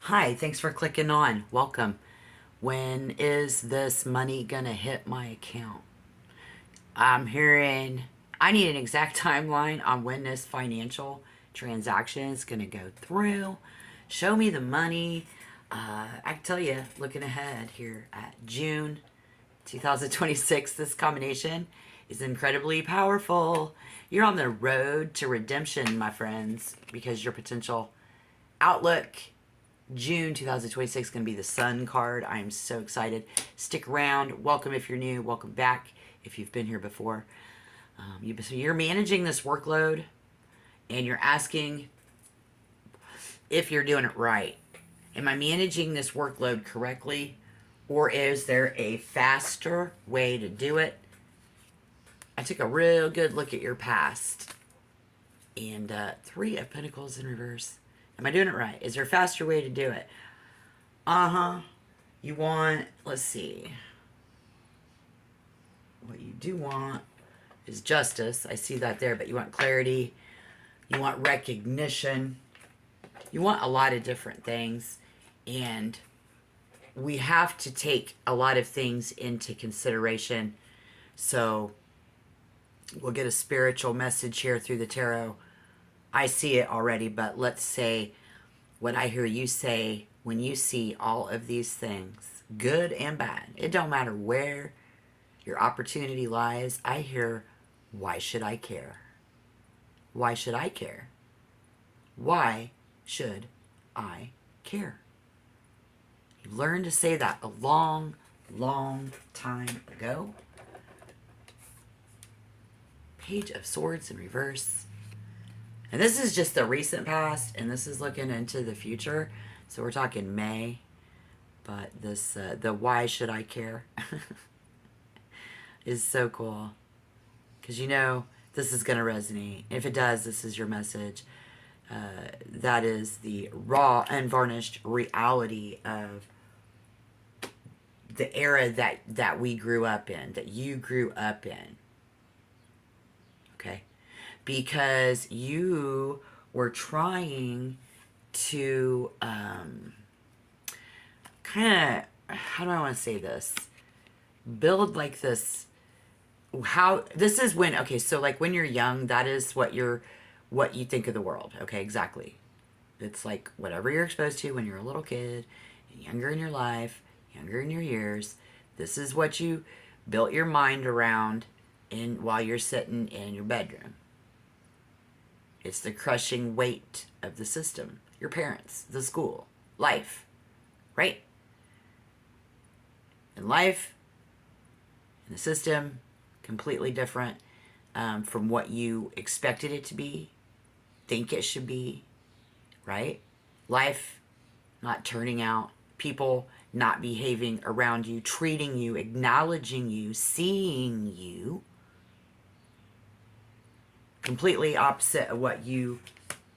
Hi, thanks for clicking on. Welcome. When is this money gonna hit my account? I'm hearing I need an exact timeline on when this financial transaction is gonna go through. Show me the money. I can tell you, looking ahead here at June 2026, this combination is incredibly powerful. You're on the road to redemption, my friends, because your potential outlook June 2026 is going to be the Sun card. I am so excited. Stick around. Welcome if you're new. Welcome back if you've been here before. So you're managing this workload and you're asking if you're doing it right. Am I managing this workload correctly? Or is there a faster way to do it? I took a real good look at your past. And Three of Pentacles in reverse. Am I doing it right? Is there a faster way to do it? Uh-huh. You want, let's see. What you do want is justice. I see that there, but you want clarity. You want recognition. You want a lot of different things. And we have to take a lot of things into consideration. So we'll get a spiritual message here through the tarot. I see it already, but let's say what I hear you say when you see all of these things, good and bad. It don't matter where your opportunity lies. I hear, why should I care? Why should I care? Why should I care? You learned to say that a long, long time ago. Page of Swords in reverse. And this is just the recent past, and this is looking into the future. So we're talking May. But this, the why should I care is so cool. Because you know this is going to resonate. If it does, this is your message. That is the raw, unvarnished reality of the era that we grew up in, that you grew up in. Okay? Because you were trying to kind of, how do I want to say this? Build like this, how, this is when, okay, so like when you're young, that is what you think of the world. Okay, exactly. It's like whatever you're exposed to when you're a little kid, younger in your life, younger in your years. This is what you built your mind around while you're sitting in your bedroom. It's the crushing weight of the system, your parents, the school, life, right? And life and the system, completely different from what you expected it to be, think it should be, right? Life not turning out, people not behaving around you, treating you, acknowledging you, seeing you completely opposite of what you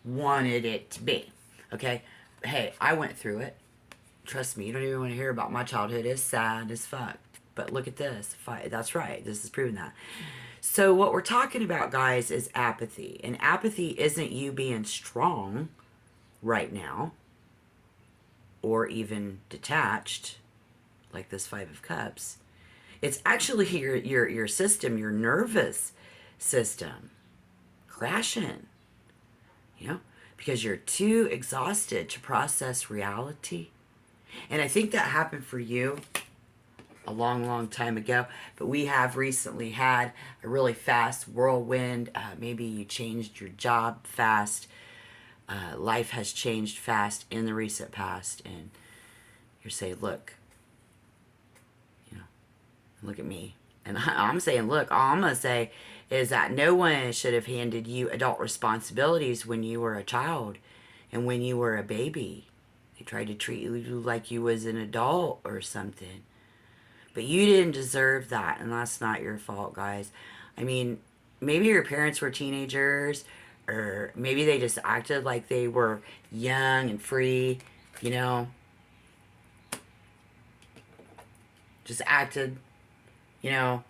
wanted it to be. Okay? Hey, I went through it. Trust me, you don't even want to hear about my childhood. It's sad as fuck. But look at this. That's right. This is proving that. So what we're talking about, guys, is apathy. And apathy isn't you being strong right now or even detached like this Five of Cups. It's actually your system, your nervous system crashing, you know, because you're too exhausted to process reality. And I think that happened for you a long, long time ago. But we have recently had a really fast whirlwind. Maybe you changed your job fast. Life has changed fast in the recent past. And you're saying, look, you know, look at me. And I'm saying, look, all I'm going to say is that no one should have handed you adult responsibilities when you were a child and when you were a baby. They tried to treat you like you was an adult or something. But you didn't deserve that, and that's not your fault, guys. I mean, maybe your parents were teenagers, or maybe they just acted like they were young and free, you know. Just acted, you know,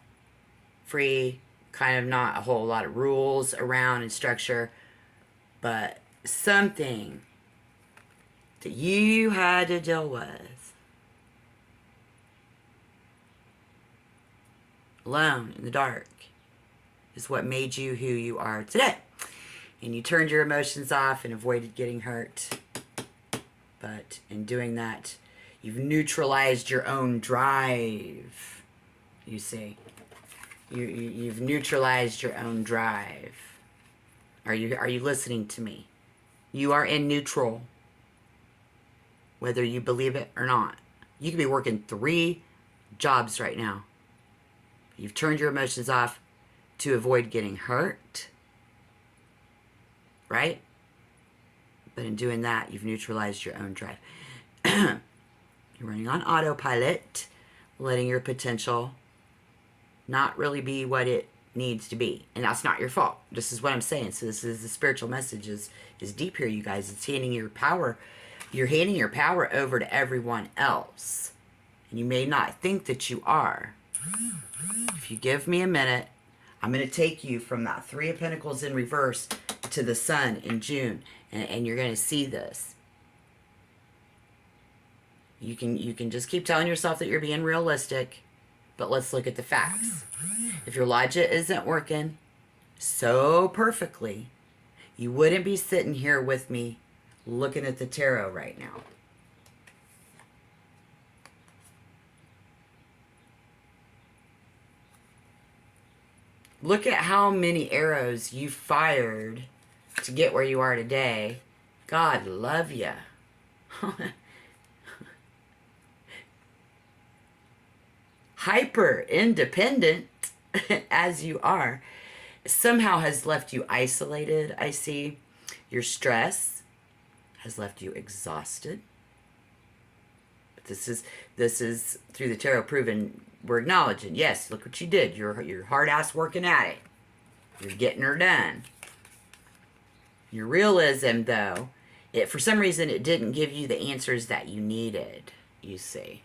free, kind of not a whole lot of rules around and structure, but something that you had to deal with. Alone in the dark is what made you who you are today. And you turned your emotions off and avoided getting hurt. But in doing that, you've neutralized your own drive. You see, you've neutralized your own drive. Are you listening to me? You are in neutral, whether you believe it or not. You could be working 3 jobs right now. You've turned your emotions off to avoid getting hurt, right? But in doing that, you've neutralized your own drive. You're running on autopilot, letting your potential not really be what it needs to be. And that's not your fault. This is what I'm saying. So this is the spiritual message is deep here, you guys. It's handing your power. You're handing your power over to everyone else. And you may not think that you are. If you give me a minute, I'm going to take you from that 3 of Pentacles in reverse to the Sun in June. And you're going to see this. You can just keep telling yourself that you're being realistic. But let's look at the facts. If your logic isn't working so perfectly, you wouldn't be sitting here with me looking at the tarot right now. Look at how many arrows you fired to get where you are today. God love ya. Hyper independent as you are somehow has left you isolated. I see your stress has left you exhausted. But this is through the tarot proven. We're acknowledging, yes, look what you did. You're hard ass working at it. You're getting her done. Your realism, though, for some reason it didn't give you the answers that you needed, you see.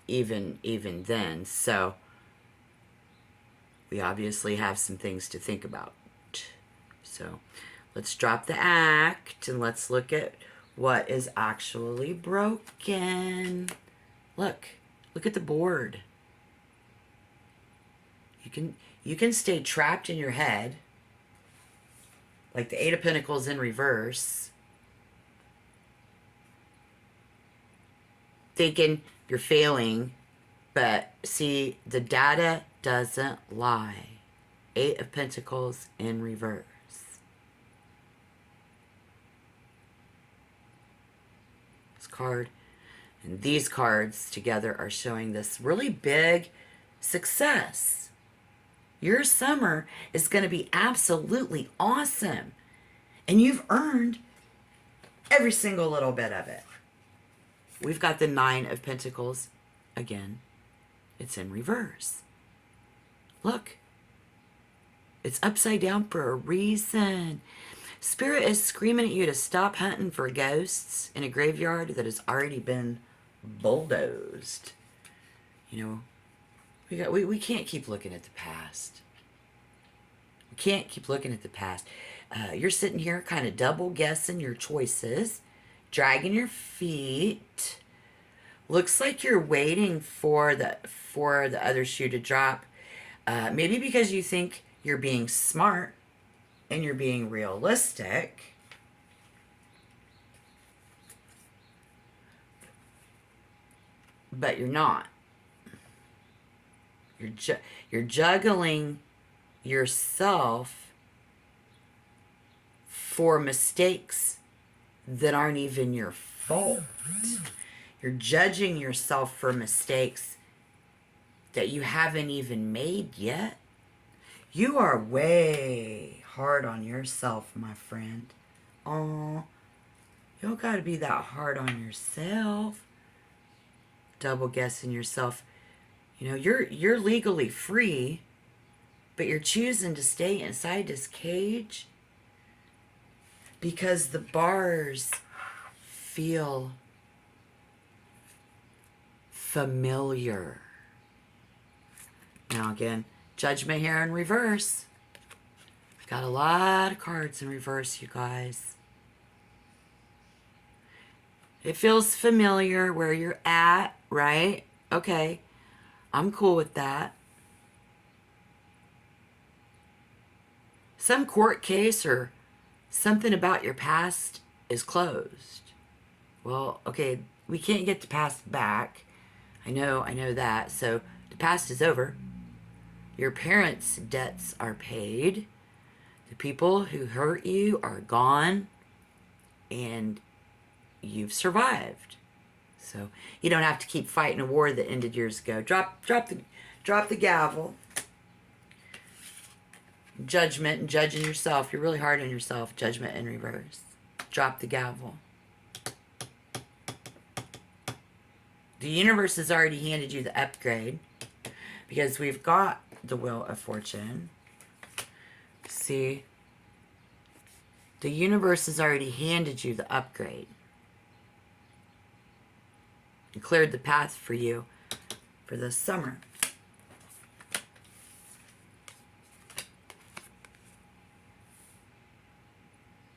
Even then. So we obviously have some things to think about. So let's drop the act and let's look at what is actually broken. Look at the board. You can stay trapped in your head like the 8 of Pentacles in reverse, thinking you're failing, but see, the data doesn't lie. 8 of Pentacles in reverse. This card and these cards together are showing this really big success. Your summer is going to be absolutely awesome. And you've earned every single little bit of it. We've got the 9 of Pentacles. Again, it's in reverse. Look. It's upside down for a reason. Spirit is screaming at you to stop hunting for ghosts in a graveyard that has already been bulldozed. You know, we can't keep looking at the past. We can't keep looking at the past. You're sitting here kind of double guessing your choices, dragging your feet. Looks like you're waiting for the other shoe to drop. Maybe because you think you're being smart and you're being realistic. But you're not. You're juggling yourself for mistakes that aren't even your fault. You're judging yourself for mistakes that you haven't even made yet. You are way hard on yourself, my friend. Oh, you don't gotta be that hard on yourself. Double guessing yourself. You know, you're legally free, but you're choosing to stay inside this cage because the bars feel familiar. Now again, Judgment here in reverse. I've got a lot of cards in reverse, you guys. It feels familiar where you're at, right? Okay, I'm cool with that. Some court case or something about your past is closed. Well, okay, we can't get the past back. I know that. So the past is over. Your parents' debts are paid. The people who hurt you are gone. And you've survived. So you don't have to keep fighting a war that ended years ago. Drop the gavel. Judgment and judging yourself. You're really hard on yourself. Judgment in reverse. Drop the gavel. The universe has already handed you the upgrade because we've got the Wheel of Fortune. See? The universe has already handed you the upgrade. It cleared the path for you for this summer.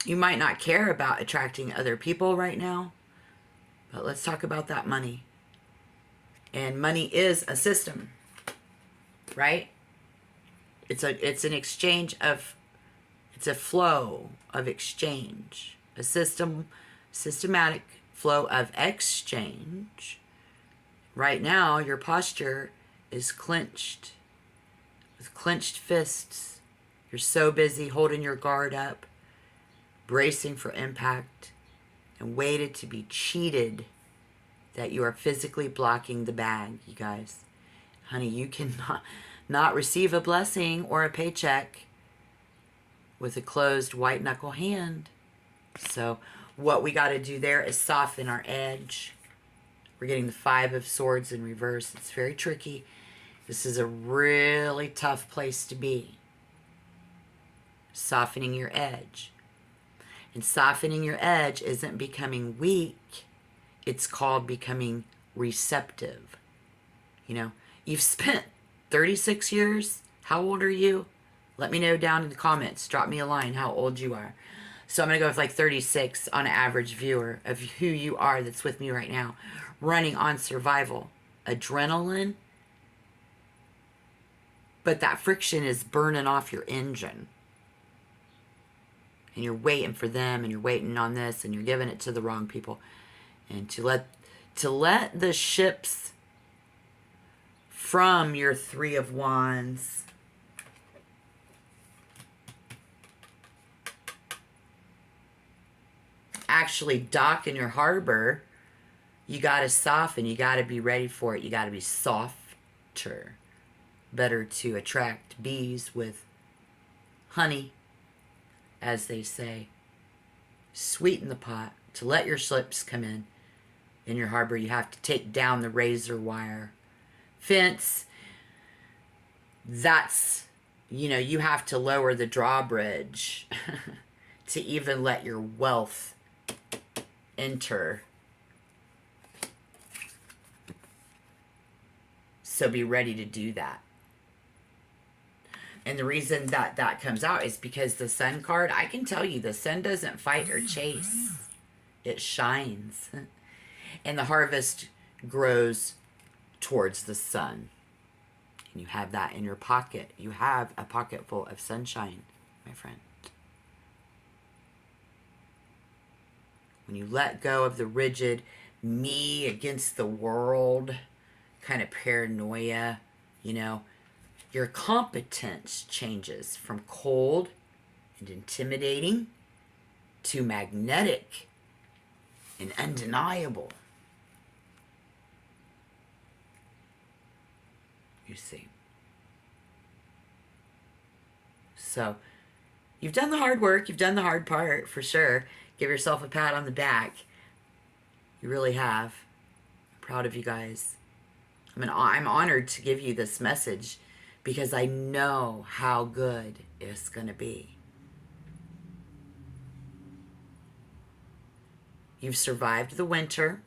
You might not care about attracting other people right now, but let's talk about that money. And money is a system, right? It's an exchange of, it's a flow of exchange, a systematic flow of exchange. Right now, your posture is clenched, with clenched fists. You're so busy holding your guard up, bracing for impact, and waited to be cheated that you are physically blocking the bag, you guys. Honey, you cannot not receive a blessing or a paycheck with a closed white knuckle hand. So what we got to do there is soften our edge. We're getting the 5 of Swords in reverse. It's very tricky. This is a really tough place to be. Softening your edge. And softening your edge isn't becoming weak. It's called becoming receptive. You know, you've spent 36 years. How old are you? Let me know down in the comments. Drop me a line how old you are. So I'm going to go with like 36 on an average viewer of who you are that's with me right now. Running on survival. Adrenaline. But that friction is burning off your engine. And you're waiting for them, and you're waiting on this, and you're giving it to the wrong people. And to let the ships from your 3 of Wands actually dock in your harbor, you got to soften. You got to be ready for it. You got to be softer. Better to attract bees with honey, as they say. Sweeten the pot. To let your ships come in your harbor, you have to take down the razor wire fence. That's, you have to lower the drawbridge to even let your wealth enter. So be ready to do that. And the reason that comes out is because the Sun card, I can tell you, the sun doesn't fight or chase. It shines. And the harvest grows towards the sun. And you have that in your pocket. You have a pocket full of sunshine, my friend. When you let go of the rigid me against the world kind of paranoia, your competence changes from cold and intimidating to magnetic and undeniable. You see. So, you've done the hard work. You've done the hard part, for sure. Give yourself a pat on the back. You really have. I'm proud of you guys. I'm honored to give you this message because I know how good it's going to be. You've survived the winter.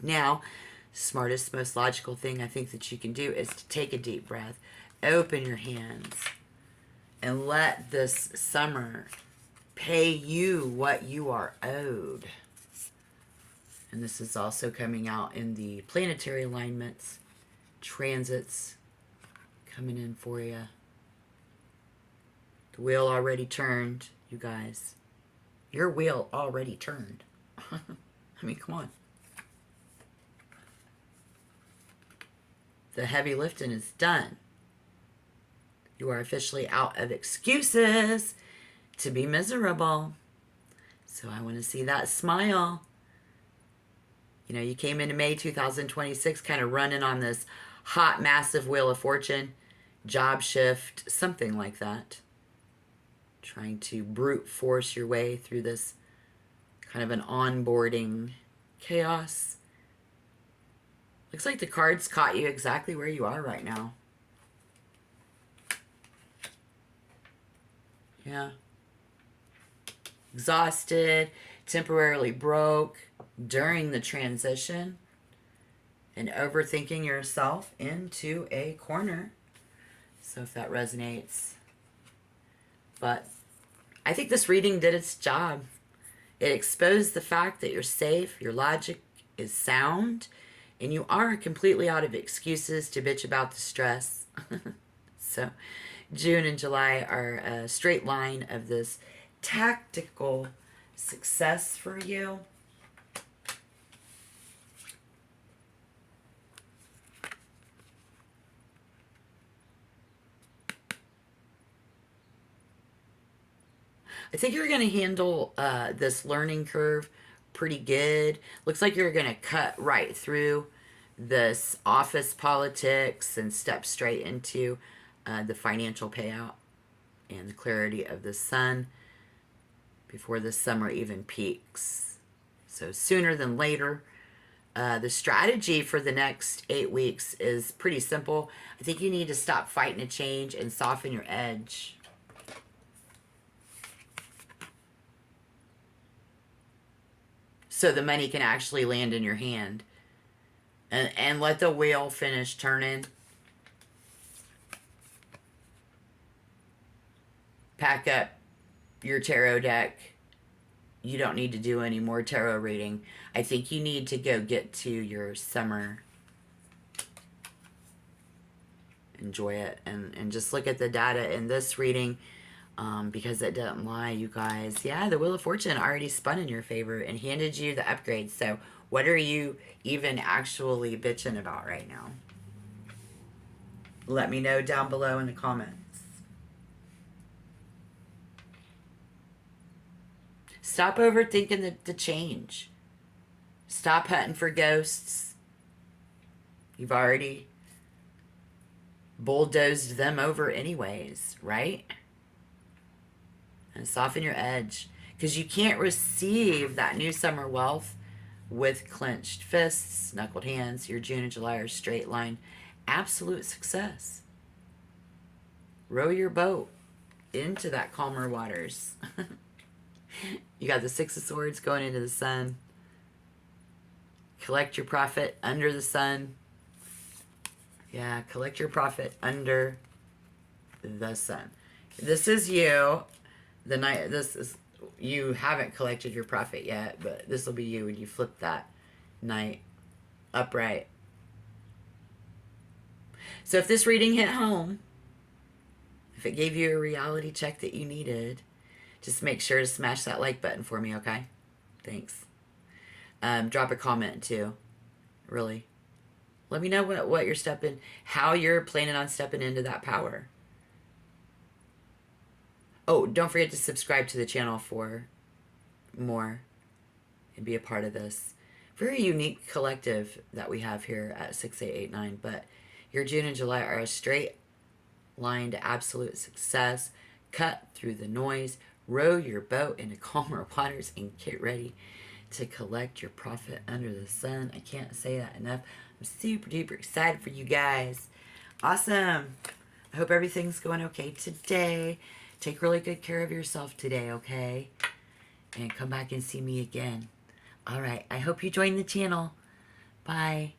Now, smartest, most logical thing I think that you can do is to take a deep breath, open your hands, and let this summer pay you what you are owed. And this is also coming out in the planetary alignments, transits coming in for you. The wheel already turned, you guys. Your wheel already turned. I mean, come on. The heavy lifting is done. You are officially out of excuses to be miserable. So I want to see that smile. You know, you came into May 2026 kind of running on this hot, massive wheel of fortune, job shift, something like that. Trying to brute force your way through this kind of an onboarding chaos. Looks like the cards caught you exactly where you are right now. Yeah. Exhausted, temporarily broke during the transition, and overthinking yourself into a corner. So if that resonates. But I think this reading did its job. It exposed the fact that you're safe, your logic is sound, and you are completely out of excuses to bitch about the stress. So June and July are a straight line of this tactical success for you. I think you're going to handle this learning curve pretty good. Looks like you're going to cut right through this office politics and step straight into the financial payout and the clarity of the sun before the summer even peaks. So sooner than later. The strategy for the next 8 weeks is pretty simple. I think you need to stop fighting a change and soften your edge. So the money can actually land in your hand. And let the wheel finish turning. Pack up your tarot deck. You don't need to do any more tarot reading. I think you need to go get to your summer. Enjoy it. And just look at the data in this reading. Because it doesn't lie, you guys. Yeah, the Wheel of Fortune already spun in your favor and handed you the upgrades. So what are you even actually bitching about right now? Let me know down below in the comments. Stop overthinking the change. Stop hunting for ghosts. You've already bulldozed them over anyways, right? And soften your edge. Because you can't receive that new summer wealth with clenched fists, knuckled hands. Your June and July are straight line. Absolute success. Row your boat into that calmer waters. You got the Six of Swords going into the sun. Collect your profit under the sun. Yeah, collect your profit under the sun. This is you. The night, this is, you haven't collected your profit yet, but this will be you when you flip that night upright. So if this reading hit home, if it gave you a reality check that you needed, just make sure to smash that like button for me, okay? Thanks. Drop a comment too. Really. Let me know what you're stepping, how you're planning on stepping into that power. Oh, don't forget to subscribe to the channel for more and be a part of this very unique collective that we have here at 6889. But your June and July are a straight line to absolute success. Cut through the noise, row your boat into calmer waters, and get ready to collect your profit under the sun. I can't say that enough. I'm super duper excited for you guys. Awesome. I hope everything's going okay today. Take really good care of yourself today, okay? And come back and see me again. All right. I hope you join the channel. Bye.